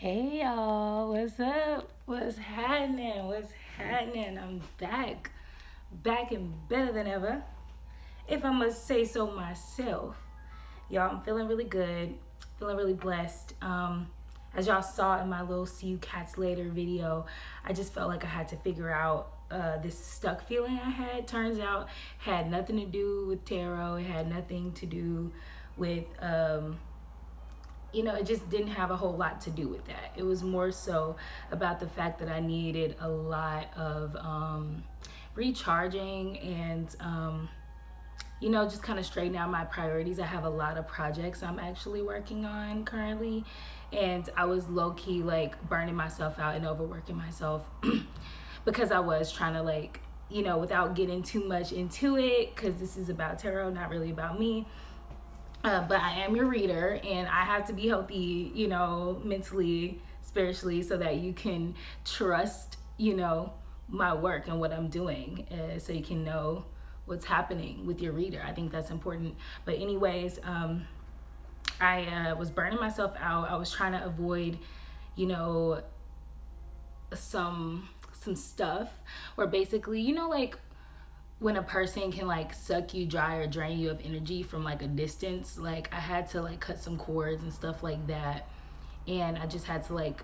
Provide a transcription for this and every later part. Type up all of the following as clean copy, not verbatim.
Hey y'all, what's up? What's happening? What's happening? I'm back and better than ever, if I must say so myself. Y'all, I'm feeling really good, feeling really blessed. As y'all saw in my little See You Cats Later video, I just felt like I had to figure out this stuck feeling I had. Turns out had nothing to do with tarot. It had nothing to do with it just didn't have a whole lot to do with that. It was more so about the fact that I needed a lot of recharging and, just kind of straighten out my priorities. I have a lot of projects I'm actually working on currently, and I was low-key like burning myself out and overworking myself because I was trying to without getting too much into it, because this is about tarot, not really about me. But I am your reader, and I have to be healthy, mentally, spiritually, so that you can trust, my work and what I'm doing, so you can know what's happening with your reader. I think that's important. But anyways, I was burning myself out. I was trying to avoid, some stuff where basically, when a person can suck you dry or drain you of energy from a distance, I had to cut some cords and stuff like that, and I just had to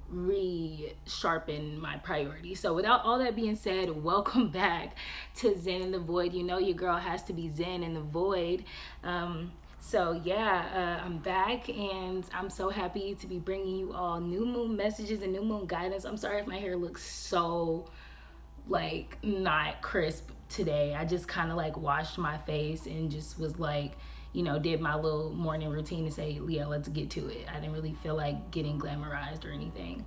re-sharpen my priorities. So without all that being said, welcome back to Zen in the Void. Your girl has to be Zen in the Void. So yeah, I'm back, and I'm so happy to be bringing you all new moon messages and new moon guidance. I'm sorry if my hair looks so not crisp today. I just kind of washed my face and just was did my little morning routine to say, Leah, let's get to it. I didn't really feel like getting glamorized or anything.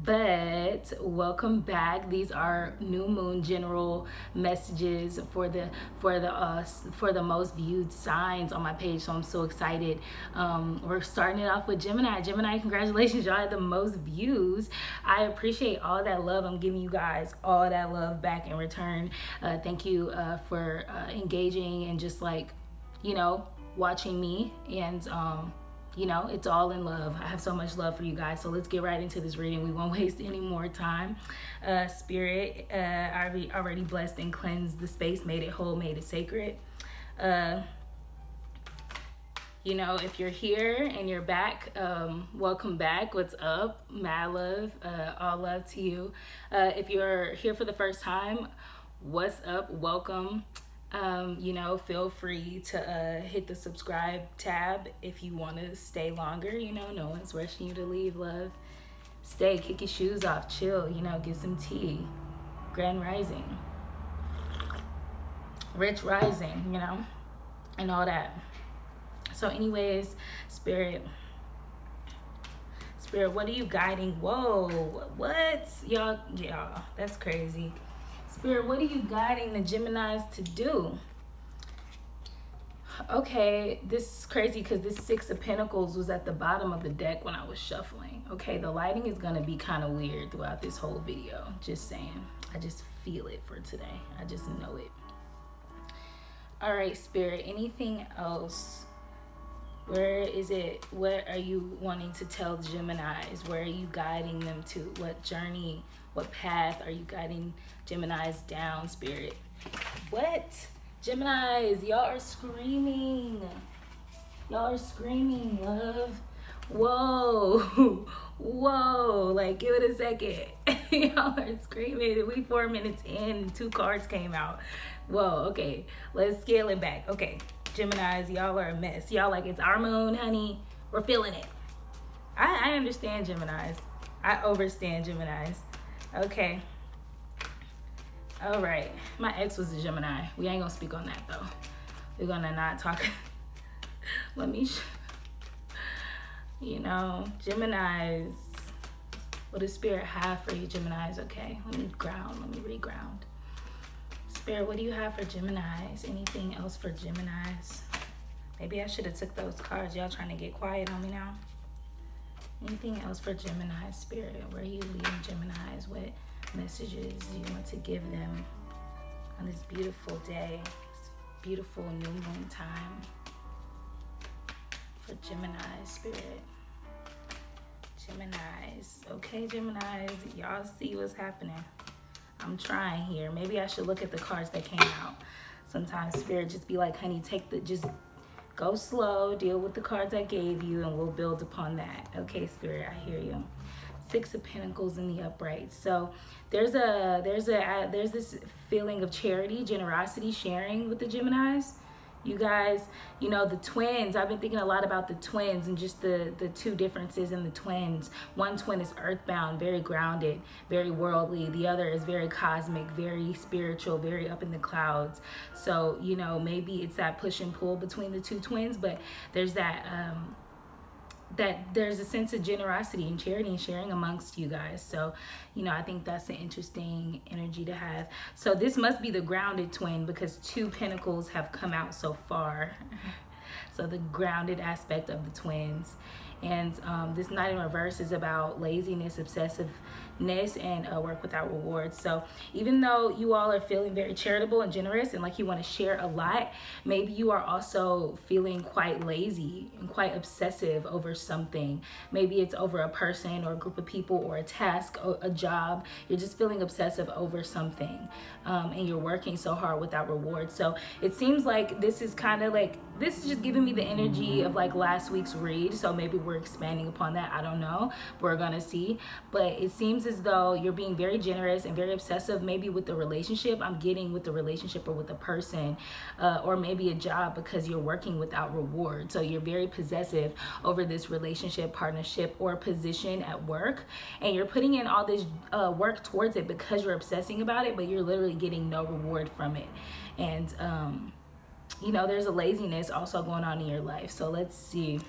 But welcome back. These are new moon general messages for the most viewed signs on my page. So I'm so excited. We're starting it off with Gemini. Gemini, congratulations, y'all had the most views. I appreciate all that love. I'm giving you guys all that love back in return. Thank you for engaging and just watching me, and it's all in love. I have so much love for you guys. So let's get right into this reading. We won't waste any more time. Spirit, I already blessed and cleansed the space, made it whole, made it sacred. If you're here and you're back, welcome back. What's up? Mad love. All love to you. If you're here for the first time, what's up? Welcome. Feel free to hit the subscribe tab if you want to stay longer. No one's rushing you to leave, love. Stay, kick your shoes off, chill, get some tea. Grand rising, rich rising, and all that. So anyways, spirit, what are you guiding? Whoa, what? Y'all, that's crazy. Spirit, what are you guiding the Geminis to do? Okay, this is crazy because this Six of Pentacles was at the bottom of the deck when I was shuffling. Okay, the lighting is going to be kind of weird throughout this whole video. Just saying. I just feel it for today. I just know it. All right, Spirit, anything else? Where is it? What are you wanting to tell the Geminis? Where are you guiding them to? What journey, what path are you guiding Geminis down, Spirit? What? Geminis, y'all are screaming. Y'all are screaming, love. Whoa. Whoa. Give it a second. Y'all are screaming. We 4 minutes in and 2 cards came out. Whoa, okay. Let's scale it back. Okay. Geminis, y'all are a mess. Y'all it's our moon, honey. We're feeling it. I understand Geminis. I overstand Geminis. Okay. All right. My ex was a Gemini. We ain't gonna speak on that though. We're gonna not talk. Let me, Geminis. What does Spirit have for you, Geminis? Okay. Let me reground. Spirit, what do you have for Geminis? Anything else for Geminis? Maybe I should have took those cards. Y'all trying to get quiet on me now? Anything else for Gemini, Spirit? Where are you leading Geminis? What messages do you want to give them on this beautiful day, this beautiful new moon time for Gemini, Spirit? Geminis. Okay, Geminis, y'all see what's happening. I'm trying here. Maybe I should look at the cards that came out. Sometimes Spirit just be like, honey, just go slow, deal with the cards I gave you, and we'll build upon that. Okay, Spirit, I hear you. Six of Pentacles in the upright. So there's this feeling of charity, generosity, sharing with the Geminis. You guys, you know, the twins, I've been thinking a lot about the twins and just the two differences in the twins. One twin is earthbound, very grounded, very worldly. The other is very cosmic, very spiritual, very up in the clouds. So, you know, maybe it's that push and pull between the two twins, but there's that there's a sense of generosity and charity and sharing amongst you guys. So, you know, I think that's an interesting energy to have. So this must be the grounded twin because two pentacles have come out so far. So the grounded aspect of the twins. And this Knight in Reverse is about laziness, obsessiveness, and work without rewards. So even though you all are feeling very charitable and generous and like you want to share a lot, maybe you are also feeling quite lazy and quite obsessive over something. Maybe it's over a person or a group of people or a task or a job. You're just feeling obsessive over something and you're working so hard without rewards. So it seems like this is kind of like, this is just giving me the energy of like last week's read. So maybe we're expanding upon that. I don't know. We're gonna see. But it seems as though you're being very generous and very obsessive, maybe with the relationship. I'm getting with the relationship or with a person or maybe a job because you're working without reward. So you're very possessive over this relationship, partnership, or position at work. And you're putting in all this work towards it because you're obsessing about it, but you're literally getting no reward from it. And you know, there's a laziness also going on in your life. So let's see.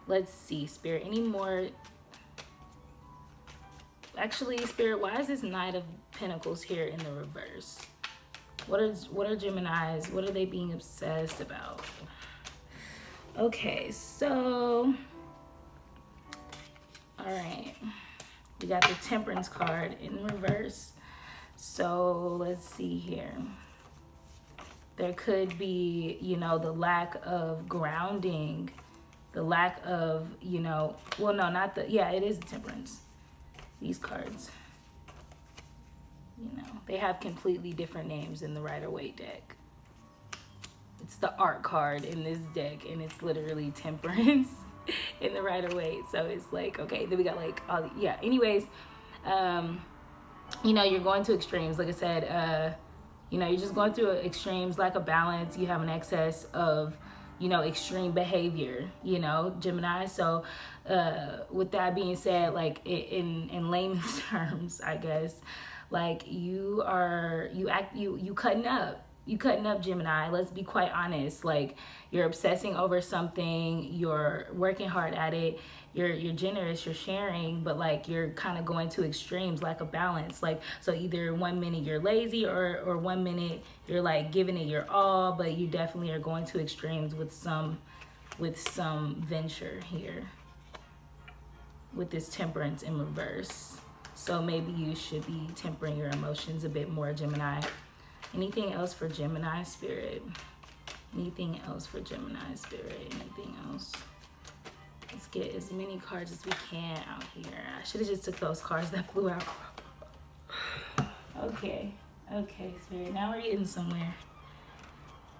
Let's see, Spirit. Any more? Actually, Spirit, why is this Knight of Pentacles here in the reverse? What are Geminis? What are they being obsessed about? Okay, so all right. We got the Temperance card in reverse. So let's see here. There could be, you know, the lack of grounding, the lack of, you know, well, no, not the, yeah, it is the Temperance. These cards, you know, they have completely different names in the Rider-Waite deck. It's the Art card in this deck, and it's literally Temperance in the Rider-Waite. So it's like, okay, then we got like all the, yeah, anyways, you know, you're going to extremes. Like I said, you know, you're just going through extremes, lack of balance. You have an excess of, you know, extreme behavior, you know, Gemini. So with that being said, like in layman's terms, I guess, like you cutting up. You cutting up, Gemini. Let's be quite honest. Like you're obsessing over something, you're working hard at it, you're generous, you're sharing, but like you're kind of going to extremes, lack of balance. Like, so either 1 minute you're lazy or 1 minute you're like giving it your all, but you definitely are going to extremes with some venture here with this Temperance in reverse. So maybe you should be tempering your emotions a bit more, Gemini. Anything else for Gemini, Spirit? Anything else for Gemini, Spirit? Anything else? Let's get as many cards as we can out here. I should have just took those cards that flew out. Okay, Spirit. Now we're getting somewhere.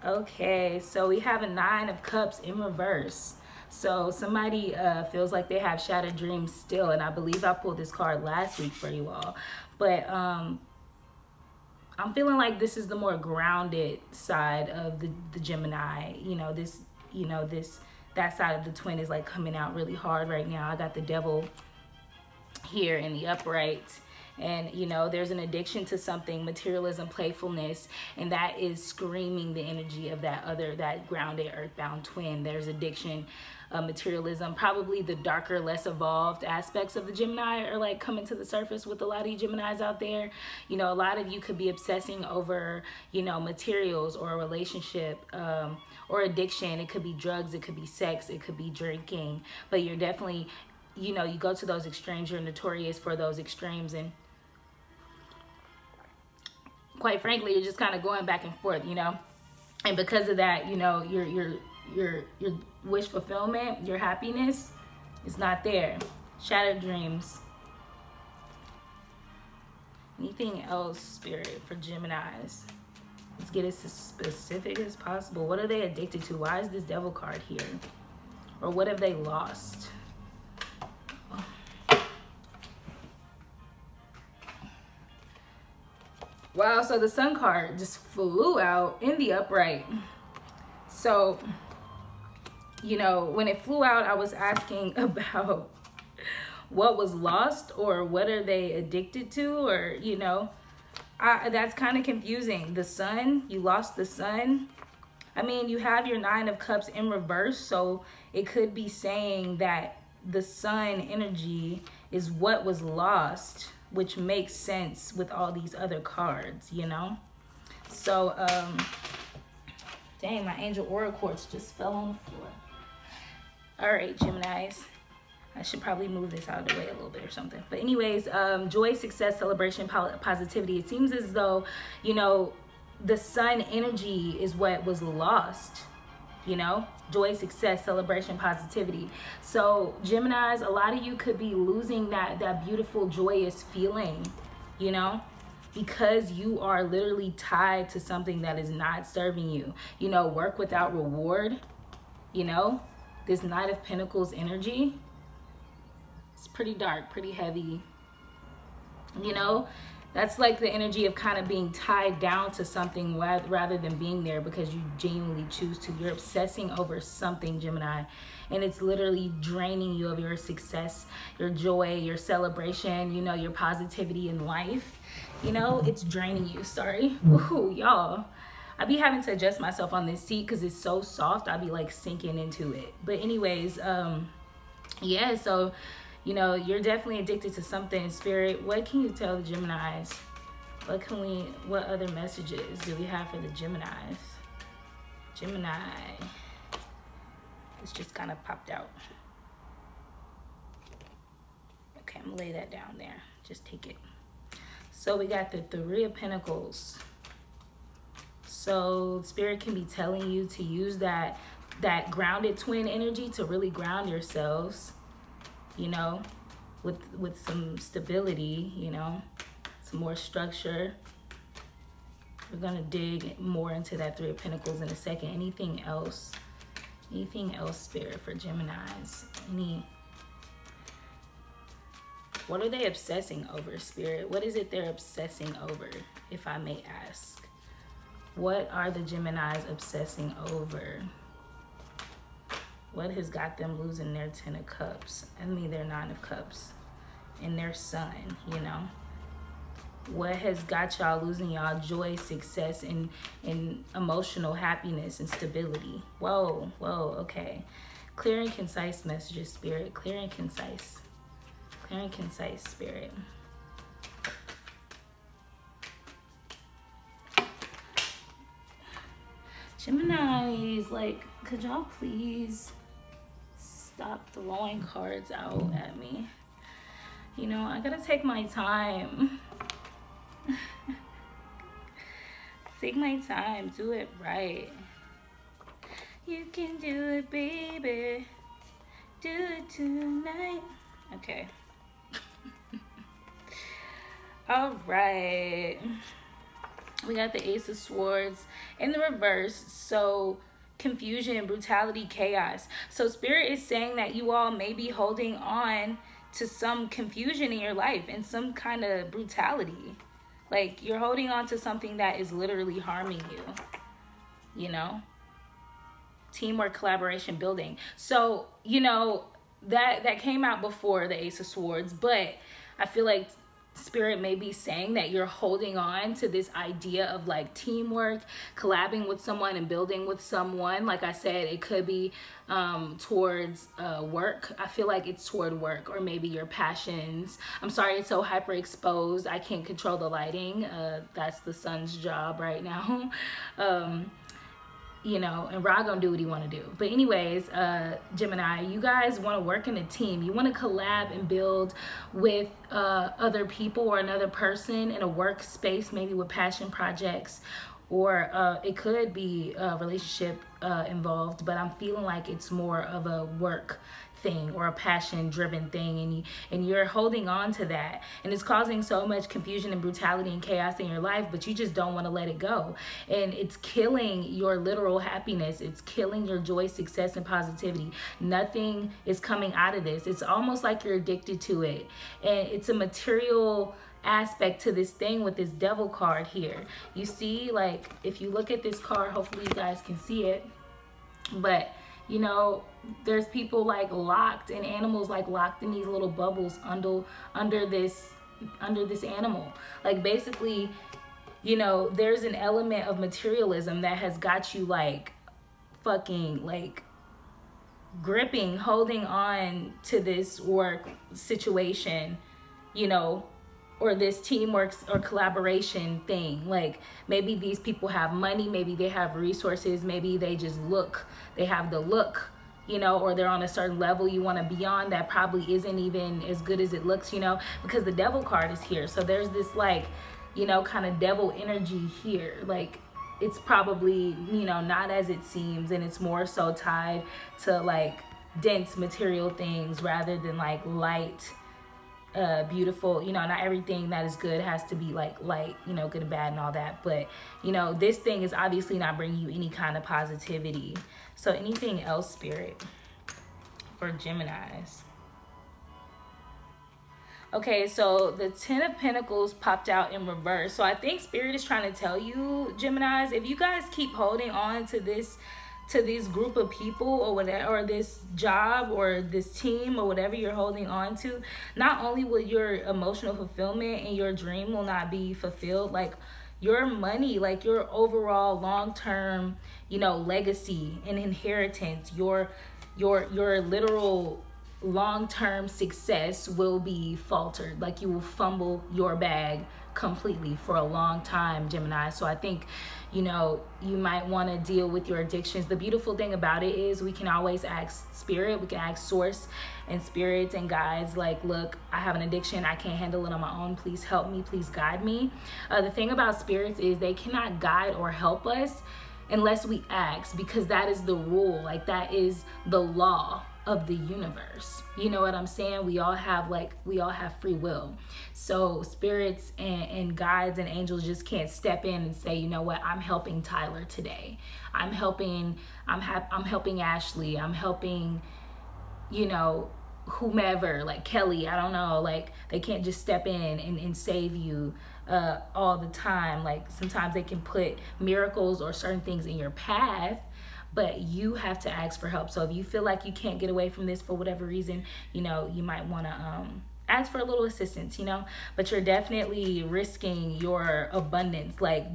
Okay, so we have a 9 of Cups in reverse. So somebody feels like they have shattered dreams still, and I believe I pulled this card last week for you all. But I'm feeling like this is the more grounded side of the Gemini. You know, that side of the twin is like coming out really hard right now. I got the Devil here in the upright. And, you know, there's an addiction to something, materialism, playfulness, and that is screaming the energy of that grounded, earthbound twin. There's addiction, materialism, probably the darker, less evolved aspects of the Gemini are like coming to the surface with a lot of you Geminis out there. You know, a lot of you could be obsessing over, you know, materials or a relationship, or addiction. It could be drugs, it could be sex, it could be drinking, but you're definitely, you know, you go to those extremes, you're notorious for those extremes, and quite frankly, you're just kind of going back and forth, you know, and because of that, you know, your wish fulfillment, your happiness, It's not there. Shattered dreams. Anything else, Spirit, for Geminis? Let's get as specific as possible. What are they addicted to? Why is this devil card here? Or what have they lost? Wow, so the sun card just flew out in the upright. So, you know, when it flew out, I was asking about what was lost or what are they addicted to, or, you know, that's kind of confusing. The sun, you lost the sun. I mean, you have your 9 of Cups in reverse, so it could be saying that the sun energy is what was lost, which makes sense with all these other cards, you know? So, dang, my angel aura quartz just fell on the floor. All right, Geminis. I should probably move this out of the way a little bit or something. But anyways, joy, success, celebration, positivity. It seems as though, you know, the sun energy is what was lost, you know? Joy, success, celebration, positivity. So Geminis, a lot of you could be losing that beautiful, joyous feeling, you know? Because you are literally tied to something that is not serving you. You know, work without reward, you know? This Knight of Pentacles energy. It's pretty dark, pretty heavy. You know, that's like the energy of kind of being tied down to something rather than being there because you genuinely choose to. You're obsessing over something, Gemini, and it's literally draining you of your success, your joy, your celebration, you know, your positivity in life. You know, it's draining you. Sorry. Ooh, y'all. I be having to adjust myself on this seat because it's so soft. I be like sinking into it. But anyways, yeah, so you know, you're definitely addicted to something. Spirit, what can you tell the Geminis? What other messages do we have for the Geminis? Gemini. It's just kind of popped out. Okay, I'm gonna lay that down there. Just take it. So we got the 3 of Pentacles. So Spirit can be telling you to use that grounded twin energy to really ground yourselves. You know, with some stability, you know, some more structure. We're gonna dig more into that 3 of Pentacles in a second. Anything else, Spirit, for Geminis? What are they obsessing over, Spirit? What is it they're obsessing over, if I may ask? What are the Geminis obsessing over? What has got them losing their 10 of Cups? I mean, their 9 of Cups and their sun, you know? What has got y'all losing y'all joy, success, and emotional happiness and stability? Whoa, okay. Clear and concise messages, Spirit. Clear and concise. Clear and concise, Spirit. Geminis, like, could y'all please stop throwing cards out at me? You know, I gotta take my time. Take my time, do it right. You can do it, baby. Do it tonight. Okay. All right. We got the Ace of Swords in the reverse. So confusion, brutality, chaos. So Spirit is saying that you all may be holding on to some confusion in your life and some kind of brutality. Like you're holding on to something that is literally harming you, you know? Teamwork, collaboration, building. So, you know, that came out before the Ace of Swords, but I feel like Spirit may be saying that you're holding on to this idea of like teamwork, collabing with someone and building with someone. Like I said, it could be towards work. I feel like it's toward work, or maybe your passions. I'm sorry, it's so hyper exposed. I can't control the lighting. That's the sun's job right now. You know, and Ra gonna do what he want to do. But anyways, Gemini, you guys want to work in a team. You want to collab and build with other people or another person in a workspace, maybe with passion projects, or it could be a relationship involved, but I'm feeling like it's more of a work thing or a passion driven thing, and you're holding on to that, and it's causing so much confusion and brutality and chaos in your life, but you just don't want to let it go, and it's killing your literal happiness. It's killing your joy, success, and positivity. Nothing is coming out of this. It's almost like you're addicted to it, and it's a material aspect to this thing with this devil card here. You see, like, if you look at this card, hopefully you guys can see it, but you know, there's people like locked, and animals like locked in these little bubbles under this animal. Like, basically, you know, there's an element of materialism that has got you like fucking like gripping, holding on to this work situation, you know, or this teamwork or collaboration thing. Like, maybe these people have money, maybe they have resources, maybe they just they have the look, you know, or they're on a certain level you want to be on that probably isn't even as good as it looks, you know, because the devil card is here. So there's this, like, you know, kind of devil energy here. Like, it's probably, you know, not as it seems, and it's more so tied to like dense material things rather than like light, beautiful, you know. Not everything that is good has to be like light, you know, good and bad and all that, but you know, this thing is obviously not bringing you any kind of positivity. So anything else, Spirit, for Geminis? Okay, so the 10 of Pentacles popped out in reverse. So I think Spirit is trying to tell you, Geminis, if you guys keep holding on to this group of people or whatever, or this job or this team or whatever you're holding on to, not only will your emotional fulfillment and your dream will not be fulfilled, like your money, like your overall long-term, you know, legacy and inheritance, your literal long-term success will be faltered. Like, you will fumble your bag completely for a long time, Gemini. So I think, you know, you might want to deal with your addictions. The beautiful thing about it is we can always ask Spirit, we can ask Source and spirits and guides, like, look, I have an addiction, I can't handle it on my own, please help me, please guide me. The thing about spirits is they cannot guide or help us unless we ask, because that is the rule. Like, that is the law of the universe. You know what I'm saying? We all have free will. So spirits and guides and angels just can't step in and say, you know what, I'm helping Tyler today. I'm helping Ashley. I'm helping, you know, whomever, like Kelly, I don't know. Like, they can't just step in and save you all the time. Like, sometimes they can put miracles or certain things in your path, but you have to ask for help. So if you feel like you can't get away from this for whatever reason, you know, you might want to ask for a little assistance, you know. But you're definitely risking your abundance. Like,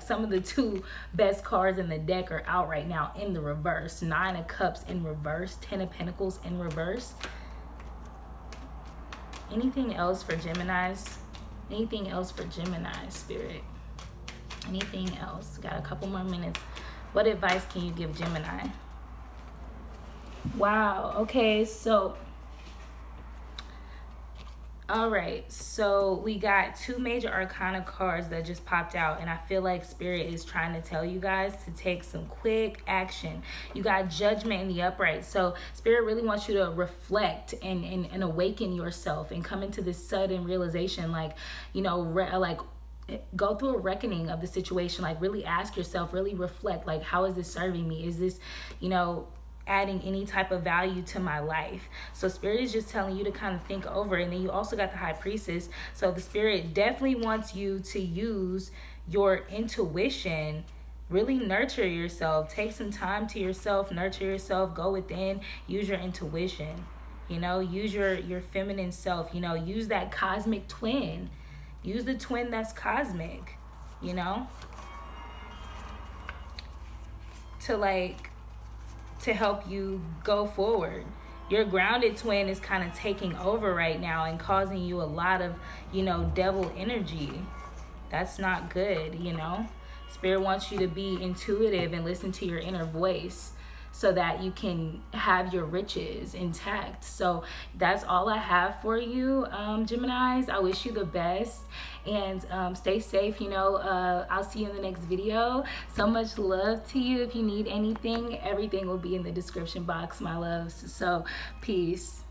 some of the two best cards in the deck are out right now in the reverse. 9 of Cups in reverse, 10 of Pentacles in reverse. Anything else for Geminis? Anything else for Gemini, Spirit? Anything else? Got a couple more minutes. What advice can you give Gemini? Wow. Okay, so all right, so we got 2 major arcana cards that just popped out, and I feel like Spirit is trying to tell you guys to take some quick action. You got Judgment in the upright. So Spirit really wants you to reflect and awaken yourself and come into this sudden realization, like, you know, like, go through a reckoning of the situation. Like, really ask yourself, really reflect, like, how is this serving me? Is this, you know, adding any type of value to my life? So Spirit is just telling you to kind of think over. And then you also got the High Priestess. So the Spirit definitely wants you to use your intuition, really nurture yourself, take some time to yourself, nurture yourself, go within, use your intuition, you know, use your feminine self, you know, use that cosmic twin. Use the twin that's cosmic, you know, to help you go forward. Your grounded twin is kind of taking over right now and causing you a lot of, you know, devil energy. That's not good, you know. Spirit wants you to be intuitive and listen to your inner voice. so that you can have your riches intact. So that's all I have for you, Geminis. I wish you the best, and stay safe. You know, I'll see you in the next video. So much love to you. If you need anything, everything will be in the description box, my loves. So peace.